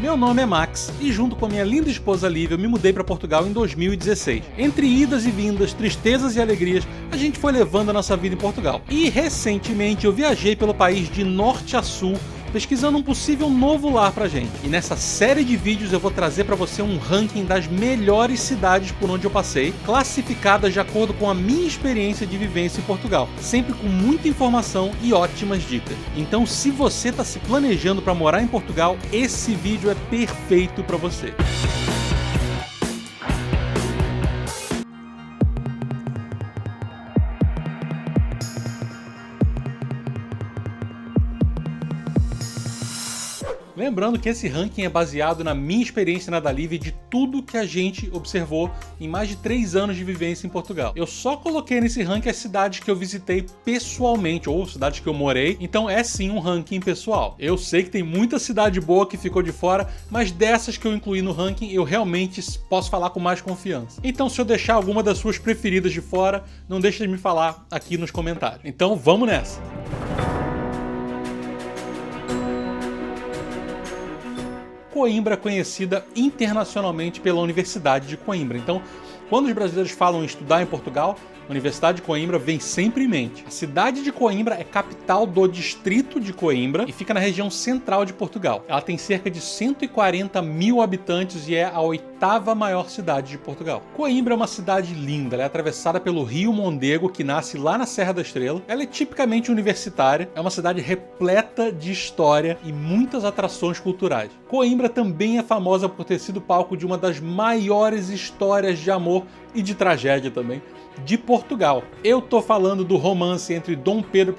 Meu nome é Max e junto com a minha linda esposa Lívia eu me mudei para Portugal em 2016. Entre idas e vindas, tristezas e alegrias, a gente foi levando a nossa vida em Portugal. E recentemente eu viajei pelo país de norte a sul, pesquisando um possível novo lar pra gente. E nessa série de vídeos eu vou trazer pra você um ranking das melhores cidades por onde eu passei, classificadas de acordo com a minha experiência de vivência em Portugal, sempre com muita informação e ótimas dicas. Então, se você tá se planejando pra morar em Portugal, esse vídeo é perfeito pra você. Lembrando que esse ranking é baseado na minha experiência na Dalive e de tudo que a gente observou em mais de 3 anos de vivência em Portugal. Eu só coloquei nesse ranking as cidades que eu visitei pessoalmente, ou cidades que eu morei, então é sim um ranking pessoal. Eu sei que tem muita cidade boa que ficou de fora, mas dessas que eu incluí no ranking eu realmente posso falar com mais confiança. Então se eu deixar alguma das suas preferidas de fora, não deixe de me falar aqui nos comentários. Então vamos nessa! Coimbra é conhecida internacionalmente pela Universidade de Coimbra. Então, quando os brasileiros falam em estudar em Portugal, a Universidade de Coimbra vem sempre em mente. A cidade de Coimbra é capital do distrito de Coimbra e fica na região central de Portugal. Ela tem cerca de 140 mil habitantes e é a 8ª maior cidade de Portugal. Coimbra é uma cidade linda, ela é atravessada pelo rio Mondego, que nasce lá na Serra da Estrela. Ela é tipicamente universitária, é uma cidade repleta de história e muitas atrações culturais. Coimbra também é famosa por ter sido palco de uma das maiores histórias de amor e de tragédia também de Portugal. Eu tô falando do romance entre Dom Pedro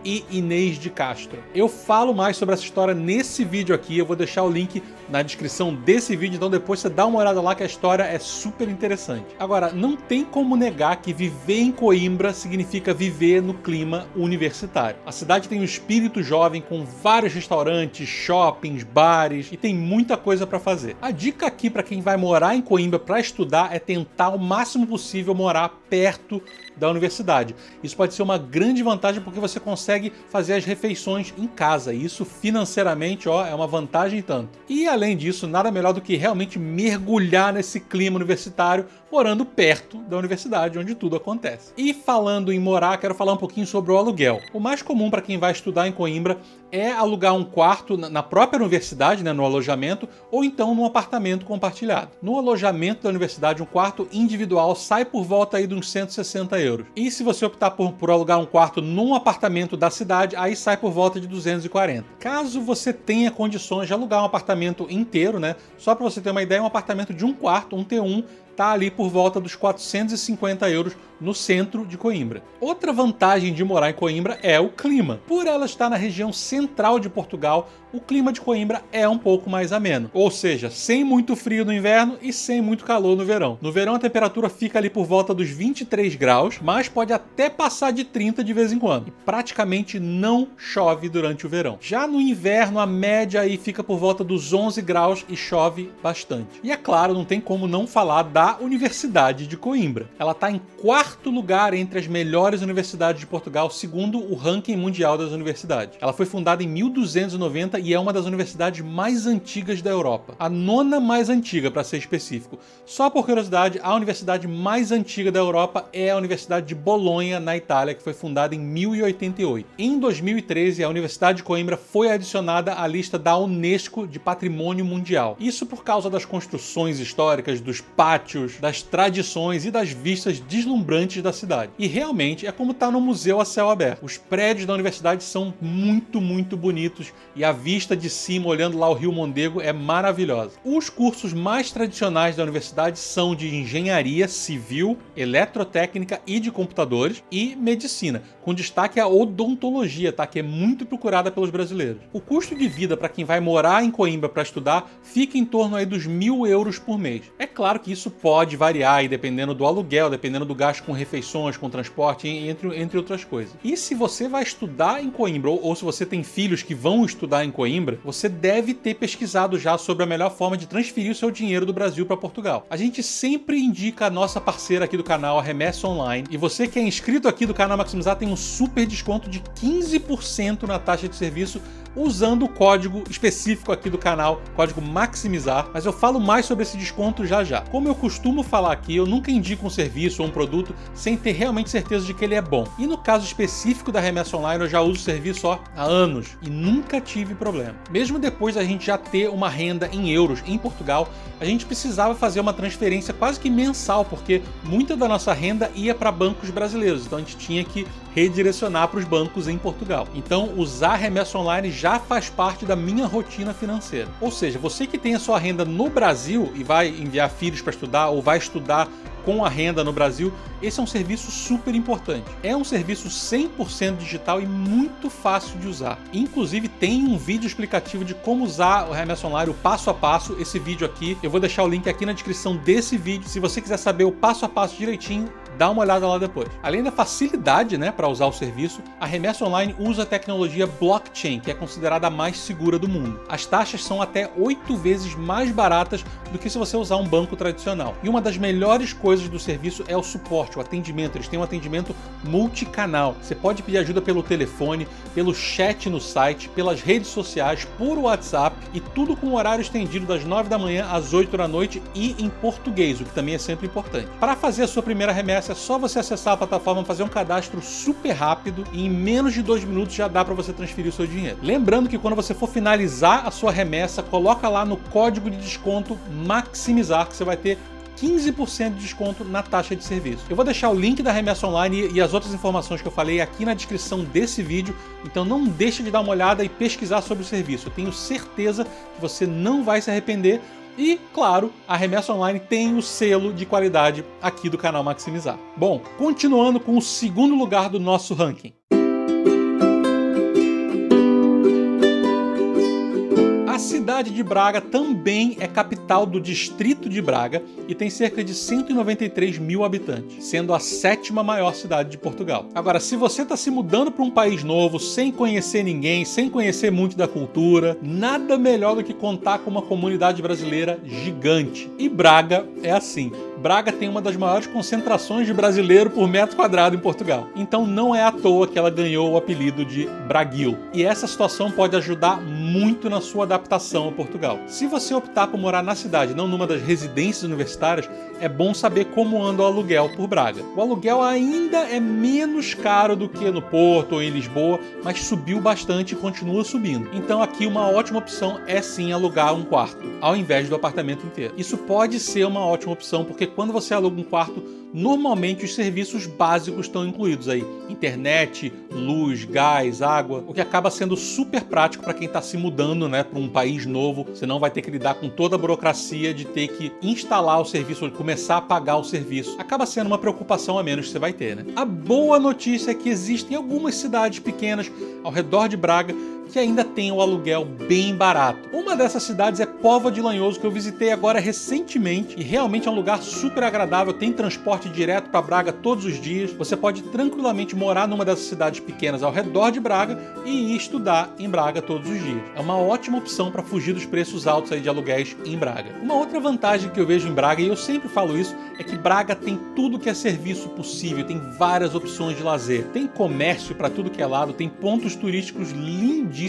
I e Inês de Castro. Eu falo mais sobre essa história nesse vídeo aqui, eu vou deixar o link na descrição desse vídeo, então depois você dá uma olhada lá que a história é super interessante. Agora, não tem como negar que viver em Coimbra significa viver no clima universitário. A cidade tem um espírito jovem com vários restaurantes, shoppings, bares e tem muita coisa para fazer. A dica aqui para quem vai morar em Coimbra para estudar é tentar o máximo possível morar perto da universidade. Isso pode ser uma grande vantagem porque você consegue fazer as refeições em casa. E isso financeiramente, é uma vantagem tanto. E além disso, nada melhor do que realmente mergulhar nesse clima universitário morando perto da universidade, onde tudo acontece. E falando em morar, quero falar um pouquinho sobre o aluguel. O mais comum para quem vai estudar em Coimbra é alugar um quarto na própria universidade, no alojamento, ou então num apartamento compartilhado. No alojamento da universidade, um quarto individual sai por volta aí de uns 160 euros. E se você optar por alugar um quarto num apartamento da cidade, aí sai por volta de 240. Caso você tenha condições de alugar um apartamento inteiro, só para você ter uma ideia, um apartamento de um quarto, um T1, tá ali por volta dos 450 euros no centro de Coimbra. Outra vantagem de morar em Coimbra é o clima. Por ela estar na região central de Portugal, o clima de Coimbra é um pouco mais ameno. Ou seja, sem muito frio no inverno e sem muito calor no verão. No verão a temperatura fica ali por volta dos 23 graus, mas pode até passar de 30 de vez em quando. E praticamente não chove durante o verão. Já no inverno a média aí fica por volta dos 11 graus e chove bastante. E é claro, não tem como não falar da Universidade de Coimbra. Ela está em 4º lugar entre as melhores universidades de Portugal, segundo o ranking mundial das universidades. Ela foi fundada em 1290 e é uma das universidades mais antigas da Europa. A 9ª mais antiga, para ser específico. Só por curiosidade, a universidade mais antiga da Europa é a Universidade de Bolonha, na Itália, que foi fundada em 1088. Em 2013, a Universidade de Coimbra foi adicionada à lista da Unesco de Patrimônio Mundial. Isso por causa das construções históricas, dos pátios, das tradições e das vistas deslumbrantes da cidade. E realmente é como estar no museu a céu aberto. Os prédios da universidade são muito, muito bonitos e a vista de cima, olhando lá o rio Mondego, é maravilhosa. Os cursos mais tradicionais da universidade são de engenharia civil, eletrotécnica e de computadores e medicina, com destaque à odontologia, que é muito procurada pelos brasileiros. O custo de vida para quem vai morar em Coimbra para estudar fica em torno aí dos 1.000 euros por mês. É claro que isso pode variar aí, dependendo do aluguel, dependendo do gasto com refeições, com transporte, entre outras coisas. E se você vai estudar em Coimbra, ou se você tem filhos que vão estudar em Coimbra, você deve ter pesquisado já sobre a melhor forma de transferir o seu dinheiro do Brasil para Portugal. A gente sempre indica a nossa parceira aqui do canal, a Remessa Online, e você que é inscrito aqui do canal Maximizar tem um super desconto de 15% na taxa de serviço usando o código específico aqui do canal, código MAXIMIZAR, mas eu falo mais sobre esse desconto já já. Como eu costumo falar aqui, eu nunca indico um serviço ou um produto sem ter realmente certeza de que ele é bom. E no caso específico da remessa online, eu já uso o serviço há anos e nunca tive problema. Mesmo depois da gente já ter uma renda em euros em Portugal, a gente precisava fazer uma transferência quase que mensal, porque muita da nossa renda ia para bancos brasileiros, então a gente tinha que redirecionar para os bancos em Portugal. Então, usar remessa online já faz parte da minha rotina financeira. Ou seja, você que tem a sua renda no Brasil e vai enviar filhos para estudar ou vai estudar com a renda no Brasil, esse é um serviço super importante. É um serviço 100% digital e muito fácil de usar. Inclusive, tem um vídeo explicativo de como usar o remessa online, o passo a passo. Esse vídeo aqui, eu vou deixar o link aqui na descrição desse vídeo. Se você quiser saber o passo a passo direitinho, dá uma olhada lá depois. Além da facilidade, para usar o serviço, a remessa online usa a tecnologia blockchain, que é considerada a mais segura do mundo. As taxas são até 8 vezes mais baratas do que se você usar um banco tradicional. E uma das melhores coisas do serviço é o suporte, o atendimento. Eles têm um atendimento multicanal. Você pode pedir ajuda pelo telefone, pelo chat no site, pelas redes sociais, por WhatsApp, e tudo com um horário estendido das 9 da manhã às 8 da noite e em português, o que também é sempre importante. Para fazer a sua primeira remessa, é só você acessar a plataforma, fazer um cadastro super rápido e em menos de 2 minutos já dá para você transferir o seu dinheiro. Lembrando que quando você for finalizar a sua remessa, coloca lá no código de desconto MAXIMIZAR, que você vai ter 15% de desconto na taxa de serviço. Eu vou deixar o link da remessa online e as outras informações que eu falei aqui na descrição desse vídeo, então não deixe de dar uma olhada e pesquisar sobre o serviço. Eu tenho certeza que você não vai se arrepender. E, claro, a remessa online tem o selo de qualidade aqui do canal Maximizar. Bom, continuando com o segundo lugar do nosso ranking. A cidade de Braga também é capital do distrito de Braga e tem cerca de 193 mil habitantes, sendo a 7ª maior cidade de Portugal. Agora, se você está se mudando para um país novo, sem conhecer ninguém, sem conhecer muito da cultura, nada melhor do que contar com uma comunidade brasileira gigante. E Braga é assim. Braga tem uma das maiores concentrações de brasileiro por metro quadrado em Portugal. Então não é à toa que ela ganhou o apelido de Braguil. E essa situação pode ajudar muito na sua adaptação a Portugal. Se você optar por morar na cidade, não numa das residências universitárias, é bom saber como anda o aluguel por Braga. O aluguel ainda é menos caro do que no Porto ou em Lisboa, mas subiu bastante e continua subindo. Então aqui uma ótima opção é sim alugar um quarto, ao invés do apartamento inteiro. Isso pode ser uma ótima opção, porque quando você aluga um quarto, normalmente os serviços básicos estão incluídos aí. Internet, luz, gás, água, o que acaba sendo super prático para quem está se mudando, para um país novo. Você não vai ter que lidar com toda a burocracia de ter que instalar o serviço ou começar a pagar o serviço. Acaba sendo uma preocupação a menos que você vai ter, A boa notícia é que existem algumas cidades pequenas ao redor de Braga que ainda tem o aluguel bem barato. Uma dessas cidades é Póvoa de Lanhoso, que eu visitei agora recentemente e realmente é um lugar super agradável, tem transporte direto para Braga todos os dias. Você pode tranquilamente morar numa dessas cidades pequenas ao redor de Braga e ir estudar em Braga todos os dias. É uma ótima opção para fugir dos preços altos aí de aluguéis em Braga. Uma outra vantagem que eu vejo em Braga, e eu sempre falo isso, é que Braga tem tudo que é serviço possível, tem várias opções de lazer, tem comércio para tudo que é lado, tem pontos turísticos lindíssimos,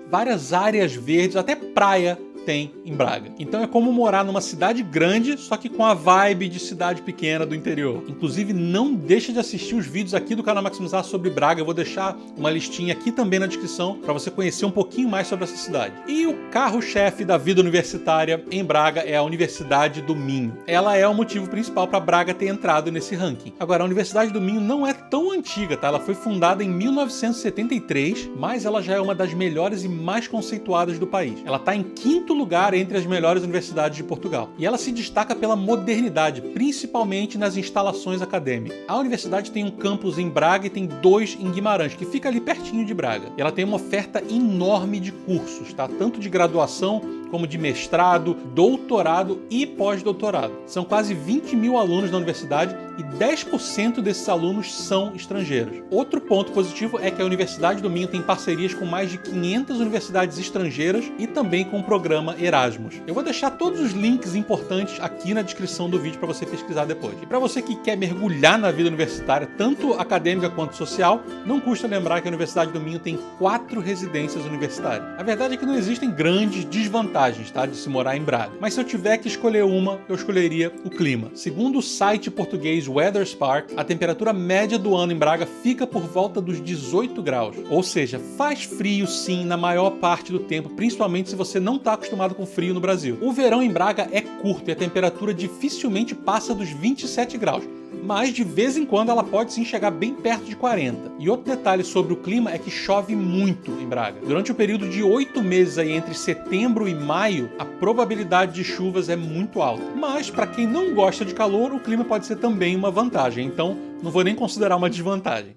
várias áreas verdes, até praia tem em Braga. Então é como morar numa cidade grande, só que com a vibe de cidade pequena do interior. Inclusive, não deixa de assistir os vídeos aqui do canal Maximizar sobre Braga. Eu vou deixar uma listinha aqui também na descrição para você conhecer um pouquinho mais sobre essa cidade. E o carro-chefe da vida universitária em Braga é a Universidade do Minho. Ela é o motivo principal para Braga ter entrado nesse ranking. Agora, a Universidade do Minho não é tão antiga, Ela foi fundada em 1973, mas ela já é uma das melhores e mais conceituadas do país. Ela está em 5º lugar entre as melhores universidades de Portugal. E ela se destaca pela modernidade, principalmente nas instalações acadêmicas. A universidade tem um campus em Braga e tem 2 em Guimarães, que fica ali pertinho de Braga. E ela tem uma oferta enorme de cursos, tanto de graduação como de mestrado, doutorado e pós-doutorado. São quase 20 mil alunos na universidade e 10% desses alunos são estrangeiros. Outro ponto positivo é que a Universidade do Minho tem parcerias com mais de 500 universidades estrangeiras e também com programas programa Erasmus. Eu vou deixar todos os links importantes aqui na descrição do vídeo para você pesquisar depois. E para você que quer mergulhar na vida universitária, tanto acadêmica quanto social, não custa lembrar que a Universidade do Minho tem 4 residências universitárias. A verdade é que não existem grandes desvantagens, tá, de se morar em Braga. Mas se eu tiver que escolher uma, eu escolheria o clima. Segundo o site português WeatherSpark, a temperatura média do ano em Braga fica por volta dos 18 graus. Ou seja, faz frio sim na maior parte do tempo, principalmente se você não está acostumado com frio no Brasil. O verão em Braga é curto e a temperatura dificilmente passa dos 27 graus. Mas de vez em quando ela pode sim chegar bem perto de 40. E outro detalhe sobre o clima é que chove muito em Braga. Durante o período de 8 meses aí, entre setembro e maio, a probabilidade de chuvas é muito alta. Mas para quem não gosta de calor, o clima pode ser também uma vantagem, então não vou nem considerar uma desvantagem.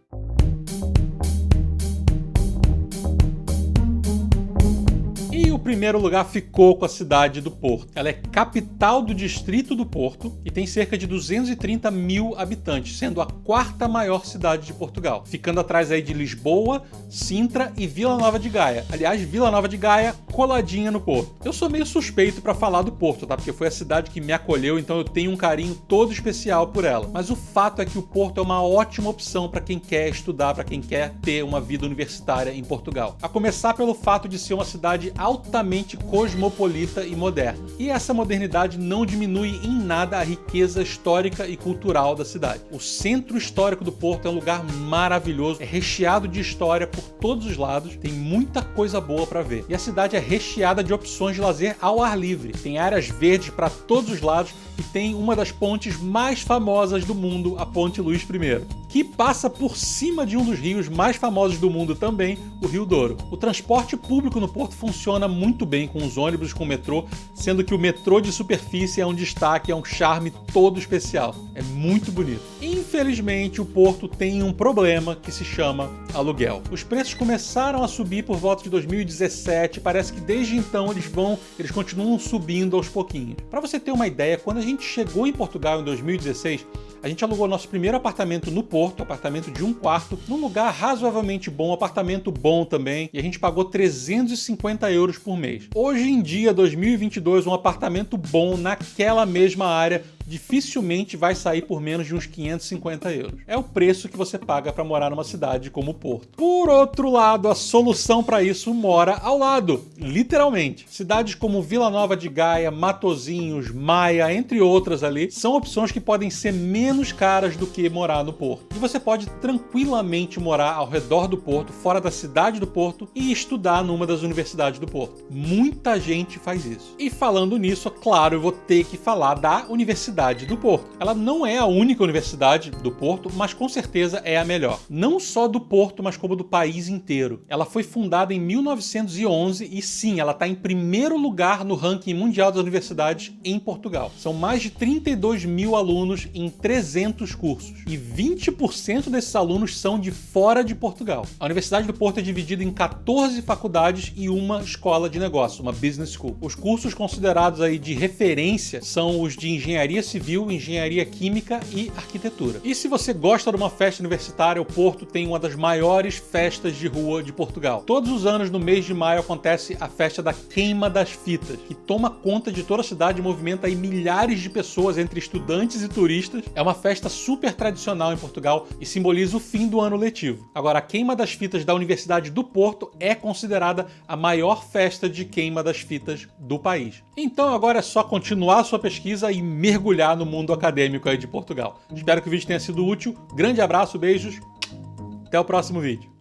E o primeiro lugar ficou com a cidade do Porto. Ela é capital do distrito do Porto e tem cerca de 230 mil habitantes, sendo a 4ª maior cidade de Portugal, ficando atrás aí de Lisboa, Sintra e Vila Nova de Gaia. Aliás, Vila Nova de Gaia coladinha no Porto. Eu sou meio suspeito para falar do Porto, tá? Porque foi a cidade que me acolheu, então eu tenho um carinho todo especial por ela. Mas o fato é que o Porto é uma ótima opção para quem quer estudar, para quem quer ter uma vida universitária em Portugal. A começar pelo fato de ser uma cidade altamente cosmopolita e moderna. E essa modernidade não diminui em nada a riqueza histórica e cultural da cidade. O centro histórico do Porto é um lugar maravilhoso, é recheado de história por todos os lados, tem muita coisa boa para ver. E a cidade é recheada de opções de lazer ao ar livre. Tem áreas verdes para todos os lados e tem uma das pontes mais famosas do mundo, a Ponte Luís I, que passa por cima de um dos rios mais famosos do mundo também, o Rio Douro. O transporte público no Porto funciona muito bem com os ônibus, com o metrô, sendo que o metrô de superfície é um destaque, é um charme todo especial. É muito bonito. Infelizmente, o Porto tem um problema que se chama aluguel. Os preços começaram a subir por volta de 2017, parece que desde então eles continuam subindo aos pouquinhos. Para você ter uma ideia, quando a gente chegou em Portugal em 2016, a gente alugou nosso primeiro apartamento no Porto, apartamento de 1 quarto, num lugar razoavelmente bom, apartamento bom também, e a gente pagou 350 euros por mês. Hoje em dia, 2022, um apartamento bom naquela mesma área dificilmente vai sair por menos de uns 550 euros. É o preço que você paga para morar numa cidade como o Porto. Por outro lado, a solução para isso mora ao lado, literalmente. Cidades como Vila Nova de Gaia, Matosinhos, Maia, entre outras ali, são opções que podem ser menos caras do que morar no Porto. E você pode tranquilamente morar ao redor do Porto, fora da cidade do Porto, e estudar numa das universidades do Porto. Muita gente faz isso. E falando nisso, claro, eu vou ter que falar da Universidade do Porto. Ela não é a única universidade do Porto, mas com certeza é a melhor. Não só do Porto, mas como do país inteiro. Ela foi fundada em 1911 e sim, ela está em primeiro lugar no ranking mundial das universidades em Portugal. São mais de 32 mil alunos em 300 cursos. E 20% desses alunos são de fora de Portugal. A Universidade do Porto é dividida em 14 faculdades e uma escola de negócio, uma business school. Os cursos considerados aí de referência são os de engenharia civil, engenharia química e arquitetura. E se você gosta de uma festa universitária, o Porto tem uma das maiores festas de rua de Portugal. Todos os anos, no mês de maio, acontece a festa da Queima das Fitas, que toma conta de toda a cidade e movimenta aí milhares de pessoas entre estudantes e turistas. É uma festa super tradicional em Portugal e simboliza o fim do ano letivo. Agora, a Queima das Fitas da Universidade do Porto é considerada a maior festa de queima das fitas do país. Então agora é só continuar a sua pesquisa e mergulhar no mundo acadêmico aí de Portugal. Espero que o vídeo tenha sido útil. Grande abraço, beijos. Até o próximo vídeo.